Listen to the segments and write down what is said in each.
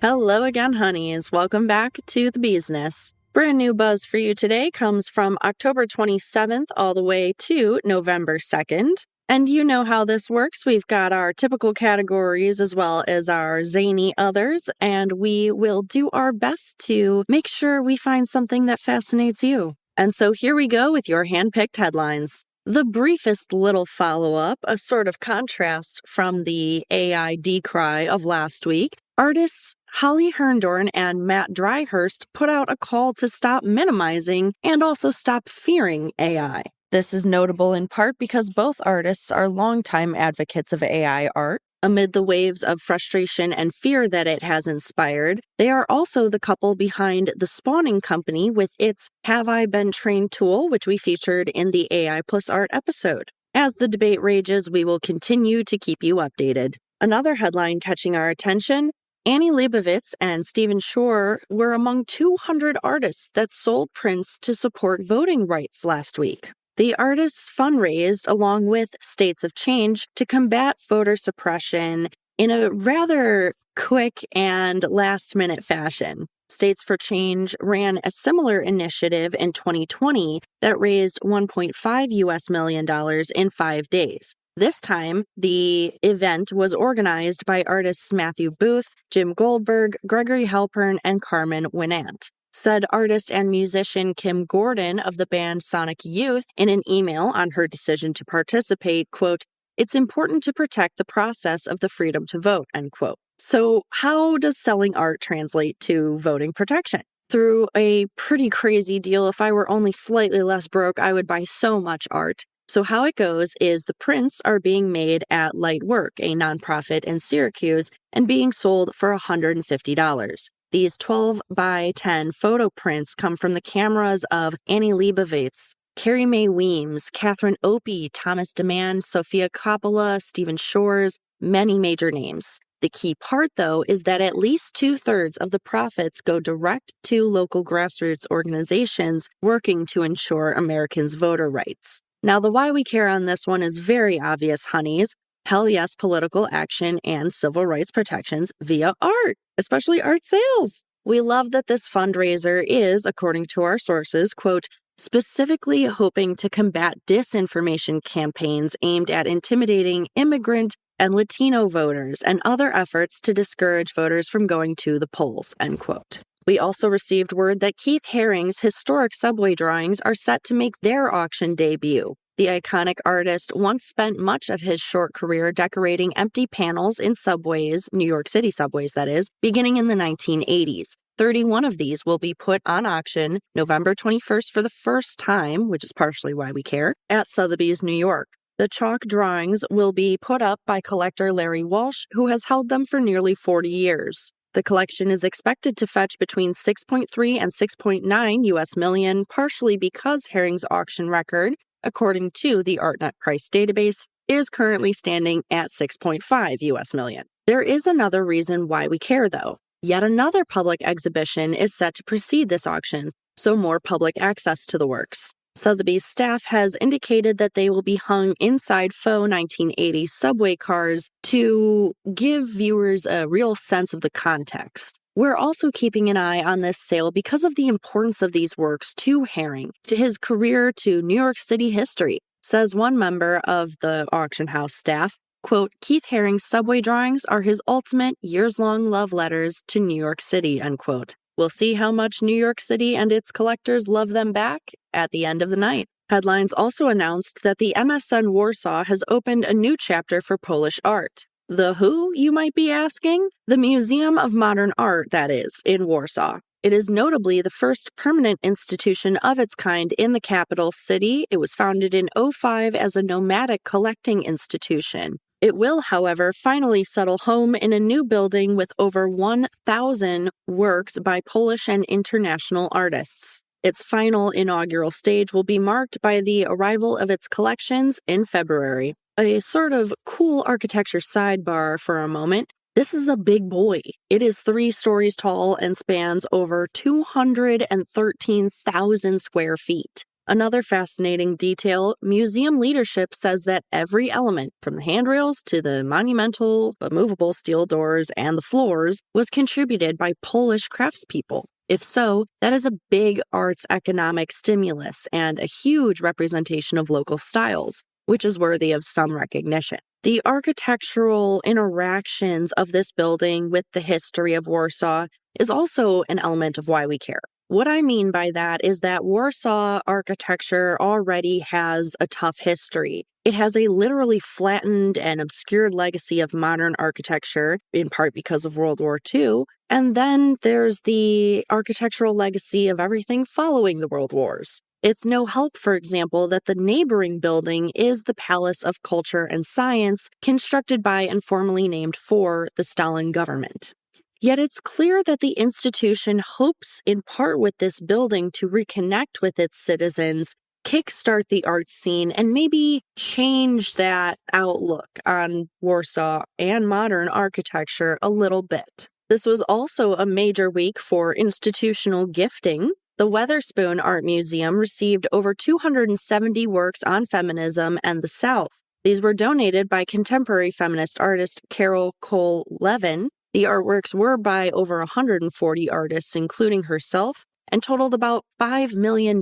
Hello again, honeys. Welcome back to the Beesness. Brand new buzz for you today comes from October 27th all the way to November 2nd. And you know how this works. We've got our typical categories as well as our zany others, and we will do our best to make sure we find something that fascinates you. And so here we go with your hand-picked headlines. The briefest little follow-up, a sort of contrast from the AI decry of last week. Artists Holly Herndorn and Matt Dryhurst put out a call to stop minimizing and also stop fearing AI. This is notable in part because both artists are longtime advocates of AI art. Amid the waves of frustration and fear that it has inspired, they are also the couple behind the Spawning Company with its Have I Been Trained tool, which we featured in the AI plus art episode. As the debate rages, we will continue to keep you updated. Another headline catching our attention: Annie Leibovitz and Stephen Shore were among 200 artists that sold prints to support voting rights last week. The artists fundraised along with States of Change to combat voter suppression in a rather quick and last-minute fashion. States for Change ran a similar initiative in 2020 that raised $1.5 million in 5 days. This time, the event was organized by artists Matthew Booth, Jim Goldberg, Gregory Halpern, and Carmen Winant. Said artist and musician Kim Gordon of the band Sonic Youth in an email on her decision to participate, quote, "It's important to protect the process of the freedom to vote," end quote. So how does selling art translate to voting protection? Through a pretty crazy deal. If I were only slightly less broke, I would buy so much art. So how it goes is the prints are being made at Light Work, a nonprofit in Syracuse, and being sold for $150. These 12 by 10 photo prints come from the cameras of Annie Leibovitz, Carrie Mae Weems, Catherine Opie, Thomas Demand, Sophia Coppola, Stephen Shores, many major names. The key part, though, is that at least 2/3 of the profits go direct to local grassroots organizations working to ensure Americans' voter rights. Now, the why we care on this one is very obvious, honeys. Hell yes, political action and civil rights protections via art, especially art sales. We love that this fundraiser is, according to our sources, quote, specifically hoping to combat disinformation campaigns aimed at intimidating immigrant and Latino voters and other efforts to discourage voters from going to the polls, end quote. We also received word that Keith Haring's historic subway drawings are set to make their auction debut. The iconic artist once spent much of his short career decorating empty panels in subways, New York City subways that is, beginning in the 1980s. 31 of these will be put on auction November 21st for the first time, which is partially why we care, at Sotheby's, New York. The chalk drawings will be put up by collector Larry Walsh, who has held them for nearly 40 years. The collection is expected to fetch between $6.3 and $6.9 million, partially because Haring's auction record, according to the ArtNet price database, is currently standing at $6.5 million. There is another reason why we care, though. Yet another public exhibition is set to precede this auction, so more public access to the works. Sotheby's staff has indicated that they will be hung inside faux 1980s subway cars to give viewers a real sense of the context. We're also keeping an eye on this sale because of the importance of these works to Haring, to his career, to New York City history, says one member of the auction house staff. Quote, Keith Haring's subway drawings are his ultimate years-long love letters to New York City, end quote. We'll see how much New York City and its collectors love them back at the end of the night. Headlines also announced that the MSN Warsaw has opened a new chapter for Polish art. The who, you might be asking? The Museum of Modern Art, that is, in Warsaw. It is notably the first permanent institution of its kind in the capital city. It was founded in 2005 as a nomadic collecting institution. It will, however, finally settle home in a new building with over 1,000 works by Polish and international artists. Its final inaugural stage will be marked by the arrival of its collections in February. A sort of cool architecture sidebar for a moment. This is a big boy. It is 3 stories tall and spans over 213,000 square feet. Another fascinating detail, museum leadership says that every element, from the handrails to the monumental but movable steel doors and the floors, was contributed by Polish craftspeople. If so, that is a big arts economic stimulus and a huge representation of local styles, which is worthy of some recognition. The architectural interactions of this building with the history of Warsaw is also an element of why we care. What I mean by that is that Warsaw architecture already has a tough history. It has a literally flattened and obscured legacy of modern architecture, in part because of World War II. And then there's the architectural legacy of everything following the World Wars. It's no help, for example, that the neighboring building is the Palace of Culture and Science, constructed by and formally named for the Stalin government. Yet it's clear that the institution hopes, in part with this building, to reconnect with its citizens, kickstart the arts scene, and maybe change that outlook on Warsaw and modern architecture a little bit. This was also a major week for institutional gifting. The Weatherspoon Art Museum received over 270 works on feminism and the South. These were donated by contemporary feminist artist Carol Cole Levin. The artworks were by over 140 artists, including herself, and totaled about $5 million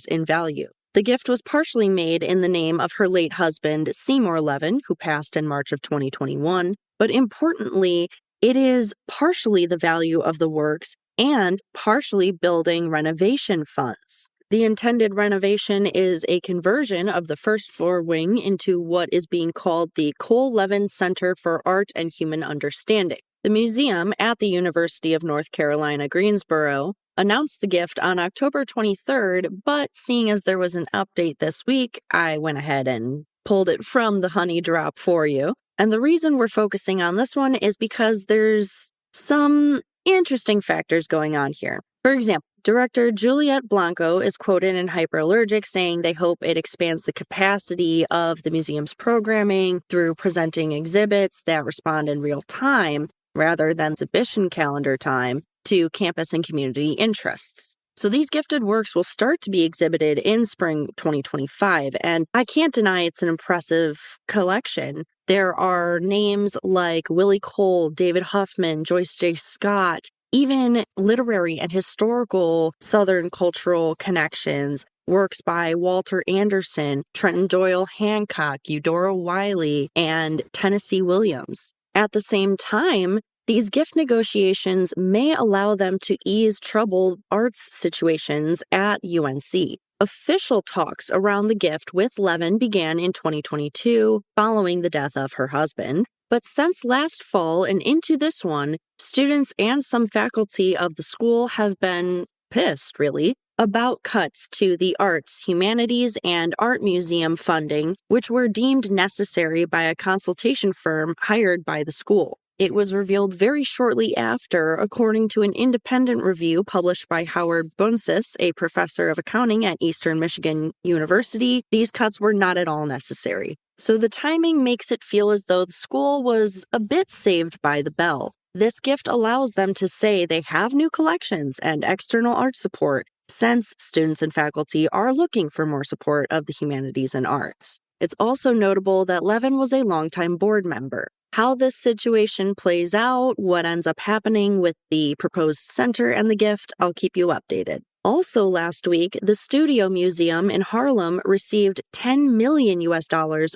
in value. The gift was partially made in the name of her late husband, Seymour Levin, who passed in March of 2021, but importantly, it is partially the value of the works and partially building renovation funds. The intended renovation is a conversion of the first floor wing into what is being called the Cole Levin Center for Art and Human Understanding. The museum at the University of North Carolina, Greensboro, announced the gift on October 23rd, but seeing as there was an update this week, I went ahead and pulled it from the honey drop for you. And the reason we're focusing on this one is because there's some interesting factors going on here. For example, director Juliette Blanco is quoted in Hyperallergic saying they hope it expands the capacity of the museum's programming through presenting exhibits that respond in real time, rather than exhibition calendar time, to campus and community interests. So these gifted works will start to be exhibited in spring 2025, and I can't deny it's an impressive collection. There are names like Willie Cole, David Huffman, Joyce J. Scott, even literary and historical Southern cultural connections, works by Walter Anderson, Trenton Doyle Hancock, Eudora Wiley, and Tennessee Williams. At the same time, these gift negotiations may allow them to ease troubled arts situations at UNC. Official talks around the gift with Levin began in 2022, following the death of her husband. But since last fall and into this one, students and some faculty of the school have been pissed, really, about cuts to the arts, humanities, and art museum funding, which were deemed necessary by a consultation firm hired by the school. It was revealed very shortly after, according to an independent review published by Howard Bunsis, a professor of accounting at Eastern Michigan University, these cuts were not at all necessary. So the timing makes it feel as though the school was a bit saved by the bell. This gift allows them to say they have new collections and external art support, since students and faculty are looking for more support of the humanities and arts. It's also notable that Levin was a longtime board member. How this situation plays out, what ends up happening with the proposed center and the gift, I'll keep you updated. Also last week, the Studio Museum in Harlem received $10 million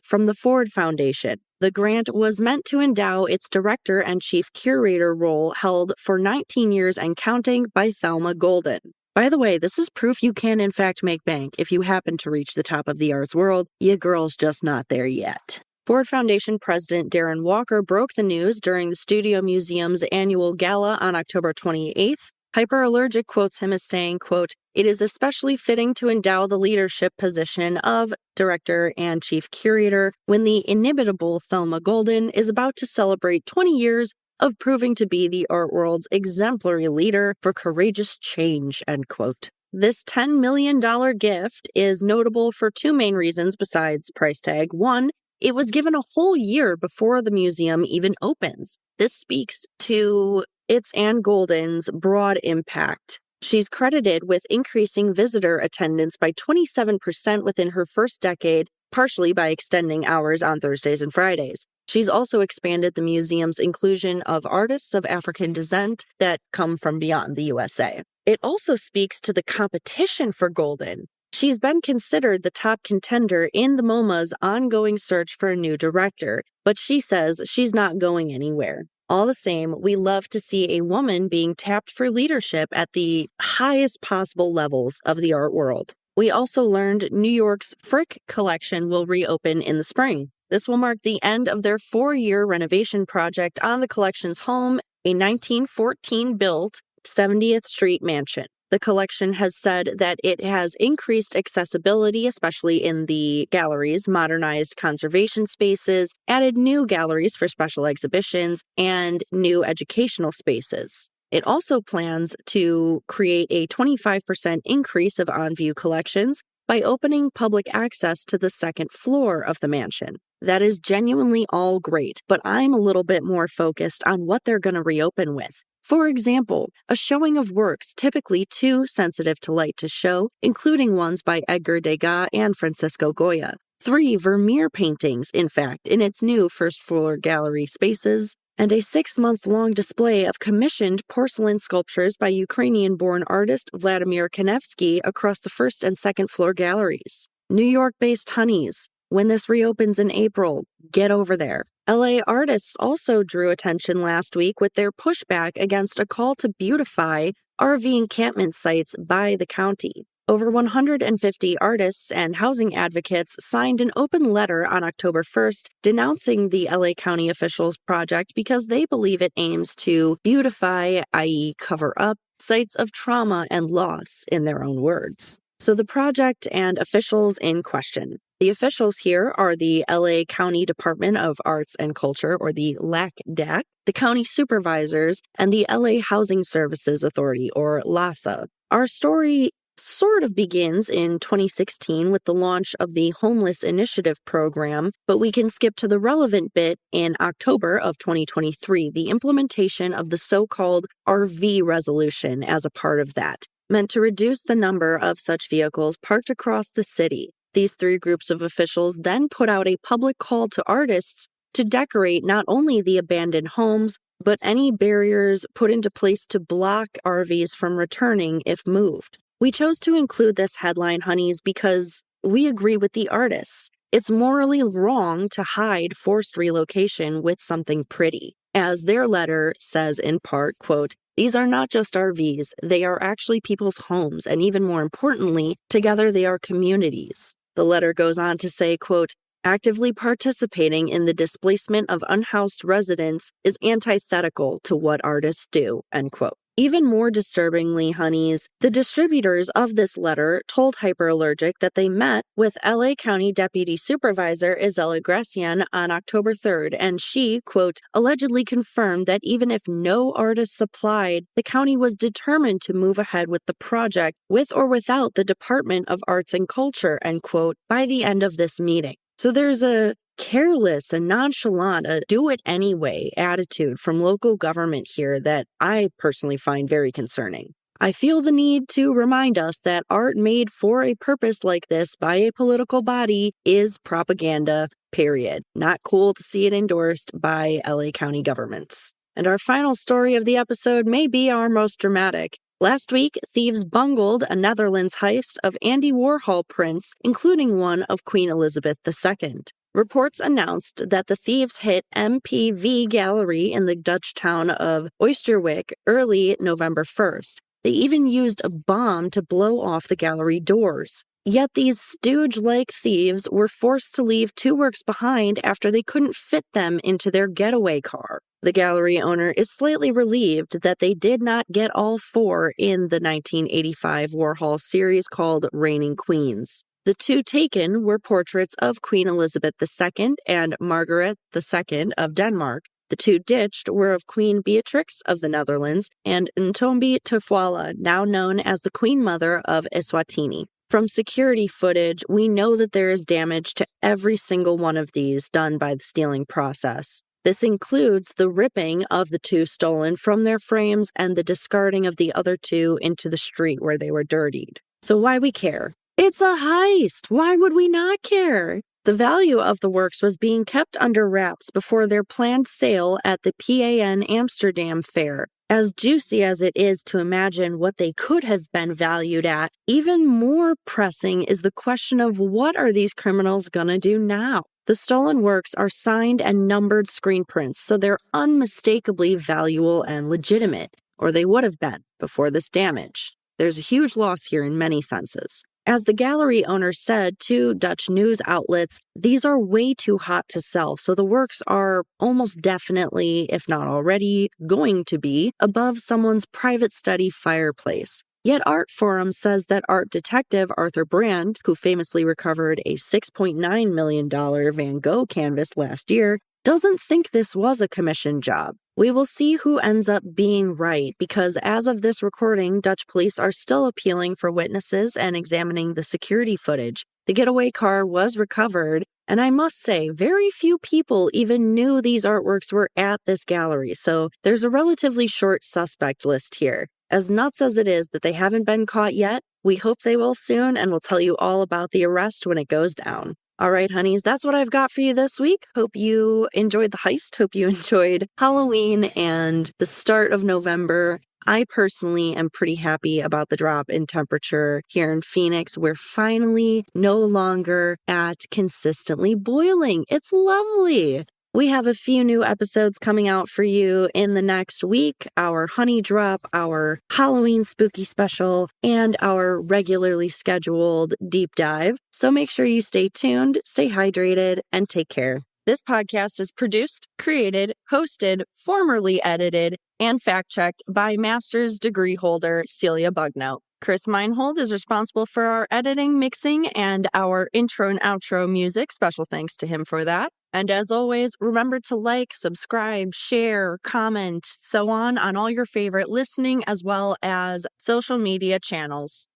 from the Ford Foundation. The grant was meant to endow its director and chief curator role held for 19 years and counting by Thelma Golden. By the way, this is proof you can in fact make bank if you happen to reach the top of the arts world. Ya girl's just not there yet. Ford Foundation President Darren Walker broke the news during the Studio Museum's annual gala on October 28th. Hyperallergic quotes him as saying, quote, "It is especially fitting to endow the leadership position of director and chief curator when the inimitable Thelma Golden is about to celebrate 20 years of proving to be the art world's exemplary leader for courageous change," end quote. This $10 million gift is notable for two main reasons besides price tag. One, it was given a whole year before the museum even opens. This speaks to its Anne Golden's broad impact. She's credited with increasing visitor attendance by 27% within her first decade, partially by extending hours on Thursdays and Fridays. She's also expanded the museum's inclusion of artists of African descent that come from beyond the USA. It also speaks to the competition for Golden. She's been considered the top contender in the MoMA's ongoing search for a new director, but she says she's not going anywhere. All the same, we love to see a woman being tapped for leadership at the highest possible levels of the art world. We also learned New York's Frick collection will reopen in the spring. This will mark the end of their 4-year renovation project on the collection's home, a 1914-built 70th Street mansion. The collection has said that it has increased accessibility, especially in the galleries, modernized conservation spaces, added new galleries for special exhibitions, and new educational spaces. It also plans to create a 25% increase of on-view collections by opening public access to the second floor of the mansion. That is genuinely all great, but I'm a little bit more focused on what they're going to reopen with. For example, a showing of works typically too sensitive to light to show, including ones by Edgar Degas and Francisco Goya. 3 Vermeer paintings, in fact, in its new first-floor gallery spaces, and a 6-month-long display of commissioned porcelain sculptures by Ukrainian-born artist Vladimir Kanevsky across the first and second-floor galleries. New York-based Honeys. When this reopens in April, get over there. LA artists also drew attention last week with their pushback against a call to beautify RV encampment sites by the county. Over 150 artists and housing advocates signed an open letter on October 1st denouncing the LA County officials' project because they believe it aims to beautify, i.e. cover up, sites of trauma and loss, in their own words. So the project and officials in question. The officials here are the LA County Department of Arts and Culture, or the LACDAC, the county supervisors, and the LA Housing Services Authority, or LAHSA. Our story sort of begins in 2016 with the launch of the Homeless Initiative program, but we can skip to the relevant bit in October of 2023, the implementation of the so-called RV resolution as a part of that, meant to reduce the number of such vehicles parked across the city. These 3 groups of officials then put out a public call to artists to decorate not only the abandoned homes, but any barriers put into place to block RVs from returning if moved. We chose to include this headline, Honeys, because we agree with the artists. It's morally wrong to hide forced relocation with something pretty. As their letter says in part, quote, "These are not just RVs, they are actually people's homes, and even more importantly, together they are communities." The letter goes on to say, quote, "Actively participating in the displacement of unhoused residents is antithetical to what artists do," end quote. Even more disturbingly, Honeys, the distributors of this letter told Hyperallergic that they met with LA County Deputy Supervisor Isela Gracian on October 3rd, and she, quote, "allegedly confirmed that even if no artists applied, the county was determined to move ahead with the project with or without the Department of Arts and Culture," end quote, by the end of this meeting. So there's a careless and nonchalant, a do-it-anyway attitude from local government here that I personally find very concerning. I feel the need to remind us that art made for a purpose like this by a political body is propaganda, period. Not cool to see it endorsed by LA County governments. And our final story of the episode may be our most dramatic. Last week, thieves bungled a Netherlands heist of Andy Warhol prints, including one of Queen Elizabeth II. Reports announced that the thieves hit MPV Gallery in the Dutch town of Oosterwijk early November 1st. They even used a bomb to blow off the gallery doors. Yet these stooge-like thieves were forced to leave 2 works behind after they couldn't fit them into their getaway car. The gallery owner is slightly relieved that they did not get all 4 in the 1985 Warhol series called Reigning Queens. The 2 taken were portraits of Queen Elizabeth II and Margaret II of Denmark. The 2 ditched were of Queen Beatrix of the Netherlands and Ntombi Tafwala, now known as the Queen Mother of Eswatini. From security footage, we know that there is damage to every single one of these done by the stealing process. This includes the ripping of the 2 stolen from their frames and the discarding of the other 2 into the street where they were dirtied. So why we care? It's a heist! Why would we not care? The value of the works was being kept under wraps before their planned sale at the PAN Amsterdam Fair. As juicy as it is to imagine what they could have been valued at, even more pressing is the question of what are these criminals gonna do now? The stolen works are signed and numbered screen prints, so they're unmistakably valuable and legitimate, or they would have been before this damage. There's a huge loss here in many senses. As the gallery owner said to Dutch news outlets, these are way too hot to sell, so the works are almost definitely, if not already, going to be above someone's private study fireplace. Yet Art Forum says that art detective Arthur Brand, who famously recovered a $6.9 million Van Gogh canvas last year, doesn't think this was a commission job. We will see who ends up being right, because as of this recording, Dutch police are still appealing for witnesses and examining the security footage. The getaway car was recovered, and I must say, very few people even knew these artworks were at this gallery, so there's a relatively short suspect list here. As nuts as it is that they haven't been caught yet, we hope they will soon, and we'll tell you all about the arrest when it goes down. All right, honeys, that's what I've got for you this week. Hope you enjoyed the heist. Hope you enjoyed Halloween and the start of November. I personally am pretty happy about the drop in temperature here in Phoenix. We're finally no longer at consistently boiling. It's lovely. We have a few new episodes coming out for you in the next week. Our honey drop, our Halloween spooky special, and our regularly scheduled deep dive. So make sure you stay tuned, stay hydrated, and take care. This podcast is produced, created, hosted, formerly edited, and fact-checked by master's degree holder Celia Bugnout. Chris Meinhold is responsible for our editing, mixing, and our intro and outro music. Special thanks to him for that. And as always, remember to like, subscribe, share, comment, so on all your favorite listening as well as social media channels.